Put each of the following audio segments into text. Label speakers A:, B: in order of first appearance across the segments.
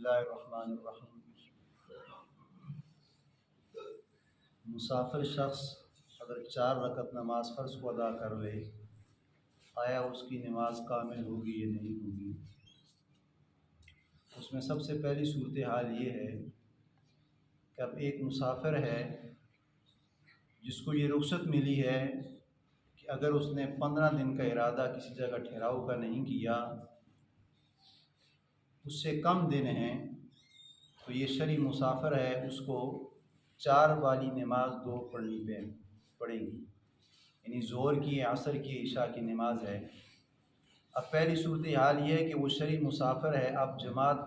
A: बिस्मिल्लाहिर्रहमानिर्रहीम। मुसाफिर शख्स अगर 4 रकत नमाज फ़र्ज़ को अदा कर ले, आया उसकी नमाज कामिल होगी या नहीं होगी? उसमें सबसे पहली सूरत हाल ये है कि अब एक मुसाफिर है जिसको ये रुख्सत मिली है कि अगर उसने 15 दिन का इरादा किसी जगह ठहराव का नहीं किया, उससे कम दिन हैं, तो ये शरई मुसाफिर है, उसको 4 वाली नमाज 2 पढ़नी पड़ेगी। यानी ज़ोहर की, असर की, इशा की नमाज है। अब पहली सूरत हाल ये है कि वो शरई मुसाफिर है, अब जमात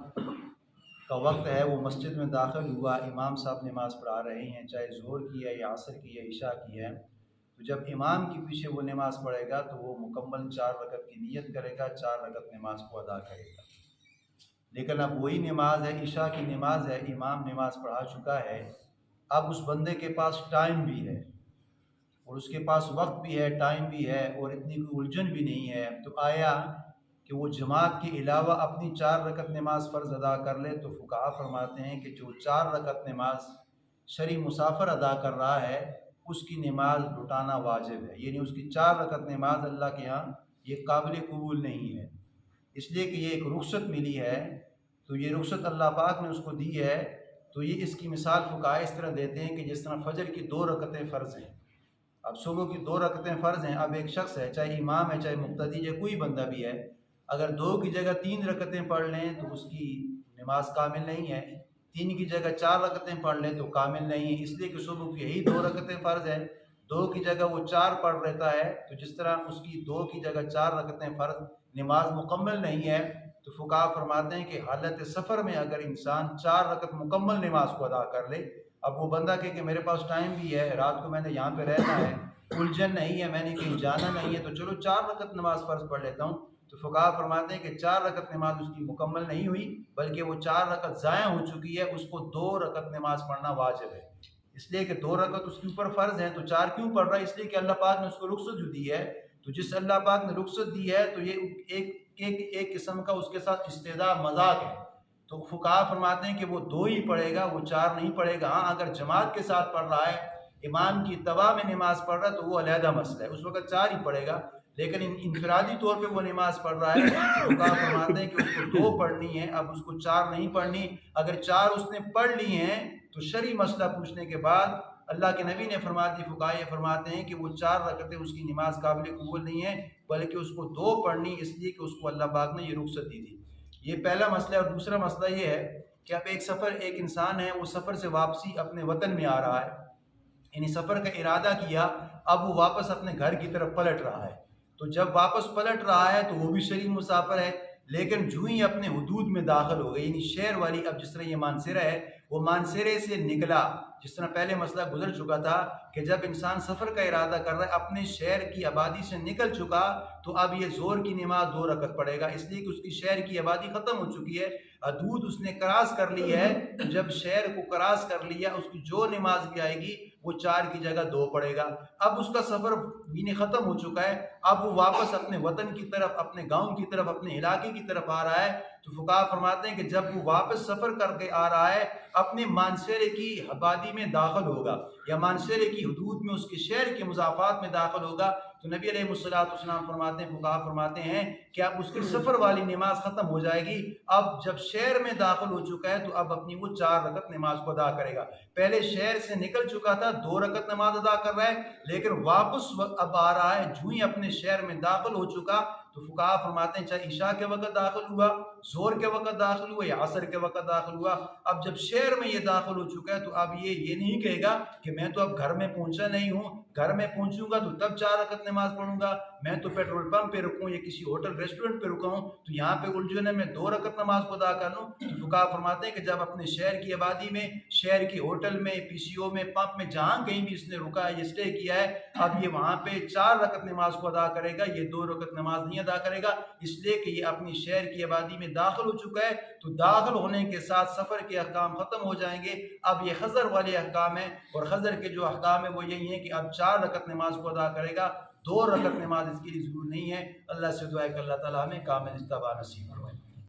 A: का वक्त है, वो मस्जिद में दाखिल हुआ, इमाम साहब नमाज पढ़ा रहे हैं, चाहे ज़ोहर की है या असर की है, इशा की है। तो जब इमाम के पीछे वो नमाज़ पढ़ेगा तो वो मुकम्मल 4 रकत की नियत करेगा, 4 रकत नमाज को अदा करेगा। लेकिन अब वही नमाज है, इशा की नमाज है, इमाम नमाज पढ़ा चुका है, अब उस बंदे के पास टाइम भी है और उसके पास वक्त भी है, टाइम भी है और इतनी कोई उलझन भी नहीं है। तो आया कि वो जमात के अलावा अपनी 4 रकत नमाज फ़र्ज़ अदा कर ले, तो फुक़हा फरमाते हैं कि जो 4 रकत नमाज शरई मुसाफिर अदा कर रहा है उसकी नमाज लुटाना वाजिब है। यानी उसकी 4 रकत नमाज अल्लाह के यहाँ ये काबिल कबूल नहीं है, इसलिए कि ये एक रुख्सत मिली है। तो ये रुख्सत अल्लाह पाक ने उसको दी है। तो ये इसकी मिसाल फुक़हा इस तरह देते हैं कि जिस तरह फ़जर की 2 रकतें फ़र्ज़ हैं, अब सुबह की 2 रकतें फ़र्ज़ हैं, अब एक शख्स है, चाहे इमाम है, चाहे मुक्तदी, या कोई बंदा भी है, अगर 2 की जगह 3 रकतें पढ़ लें तो उसकी नमाज कामिल नहीं है, 3 की जगह 4 रकतें पढ़ लें तो कामिल नहीं है, इसलिए कि सुबह की यही 2 रकतें फ़र्ज़ हैं, 2 की जगह वो 4 पढ़ लेता है, तो जिस तरह उसकी 2 की जगह 4 रकतें फ़र्ज़ नमाज मुकम्मल नहीं है। तो फुक़हा फरमाते हैं कि हालत सफ़र में अगर इंसान 4 रकत मुकम्मल नमाज को अदा कर ले, अब वो बंदा कहे कि मेरे पास टाइम भी है, रात को मैंने यहाँ पे रहना है, उलझन नहीं है, मैंने कहीं जाना नहीं है, तो चलो 4 रकत नमाज फ़र्ज़ पढ़ लेता हूँ। तो फुक़हा फरमाते हैं कि 4 रकत नमाज उसकी मुकम्मल नहीं हुई, बल्कि वो 4 रकत ज़ाया हो चुकी है, उसको 2 रकत नमाज पढ़ना वाजिब है। इसलिए कि 2 रकत उसके ऊपर फ़र्ज़ हैं, तो 4 क्यों पढ़ रहा है? इसलिए कि अल्लाह पाक ने उसको रुख्सत जो दी है। तो जिस अल्लाह पाक ने रुख्सत दी है तो ये एक किस्म का उसके साथ इस्तेदा मजाक है। तो फुक़हा फरमाते हैं कि वो 2 ही पढ़ेगा, वो 4 नहीं पढ़ेगा। हाँ, अगर जमात के साथ पढ़ रहा है, इमाम की इत्तबा में नमाज पढ़ रहा है, तो वो अलहदा मसला है, उस वक्त 4 ही पढ़ेगा। लेकिन इनफरादी तौर पे वो नमाज पढ़ रहा है, तो फुक़हा फरमाते हैं कि उसको 2 पढ़नी है, अब उसको 4 नहीं पढ़नी। अगर 4 उसने पढ़ ली हैं तो शरई मसला पूछने के बाद अल्लाह के नबी ने फरमा दी, फुक़हा ये फरमाते हैं कि वो 4 रकतें उसकी नमाज काबिल कबूल नहीं है, बल्कि उसको 2 पढ़नी, इसलिए कि उसको अल्लाह पाक ने ये रुख्सत दी थी। ये पहला मसला है। और दूसरा मसला ये है कि अब एक इंसान है, वो सफ़र से वापसी अपने वतन में आ रहा है, यानी सफ़र का इरादा किया, अब वो वापस अपने घर की तरफ पलट रहा है। तो जब वापस पलट रहा है तो वो भी शरई मुसाफिर है, लेकिन जो ही अपने हुदूद में दाखिल हो गए, यानी शहर वाली, अब जिस तरह ये मानसेरा है, वो मानसेरे से निकला, जिस तरह पहले मसला गुजर चुका था कि जब इंसान सफ़र का इरादा कर रहा है, अपने शहर की आबादी से निकल चुका, तो अब ये ज़ोर की नमाज 2 रकत पड़ेगा, इसलिए कि उसकी शहर की आबादी ख़त्म हो चुकी है, हदूद उसने क्रॉस कर ली है। तो जब शहर को क्रॉस कर लिया, उसकी जो नमाज भी आएगी वो 4 की जगह 2 पड़ेगा। अब उसका सफ़र भी ख़त्म हो चुका है, अब वो वापस अपने वतन की तरफ, अपने गाँव की तरफ, अपने इलाके की तरफ आ रहा है। तो फुक़हा फरमाते हैं कि जब वो वापस सफ़र करके आ रहा है, अपने मानसेरे की आबादी में दाखिल होगा या मानसेरे की हदूद में, उसके शहर के मुज़ाफ़ात में दाखिल होगा, तो नबी अलैहिस्सलाम फरमाते हैं, फुक़हा फरमाते हैं कि अब उसकी सफ़र वाली नमाज ख़त्म हो जाएगी। अब जब शहर में दाखिल हो चुका है तो अब अपनी वो 4 रकत नमाज को अदा करेगा। पहले शहर से निकल चुका था, 2 रकत नमाज अदा कर रहा है, लेकिन वापस अब आ रहा है, जो ही अपने शहर में दाखिल हो चुका, तो फुक़हा फरमाते हैं चाहे इशा के वक़्त दाखिल हुआ, ज़ोहर के वक़्त दाखिल हुआ या असर के वक़्त दाखिल हुआ, अब जब शहर में ये दाखिल हो चुका है तो अब ये नहीं कहेगा कि मैं तो अब घर में पहुंचा नहीं हूँ, घर में पहुंचूंगा तो तब 4 रकत नमाज पढ़ूंगा, मैं तो पेट्रोल पंप पे रुकूं या किसी होटल रेस्टोरेंट पे रुका हूँ, तो यहाँ पे उलझन है, मैं 2 रकत नमाज को अदा कर लूँ। तो फुक़हा फरमाते हैं कि जब अपने शहर की आबादी में, शहर की होटल में, पीसीओ में, पंप में, जहाँ कहीं भी इसने रुका है, ये स्टे किया है, अब ये वहाँ पे 4 रकत नमाज को अदा करेगा, ये 2 रकत नमाज नहीं अदा करेगा, इसलिए कि ये अपनी शहर की आबादी में दाखिल हो चुका है। तो दाखिल होने के साथ सफ़र के अहकाम ख़त्म हो जाएंगे। अब ये खज़र वाले अहकाम है, और खज़र के जो अहकाम है वो यही है कि अब 4 रकत नमाज को अदा करेगा, 2 रकत नमाज इसके लिए ज़रूर नहीं है। अल्लाह से दुआ है कि अल्लाह ताला हमें कामिल इत्तिबा नसीब फरमाए।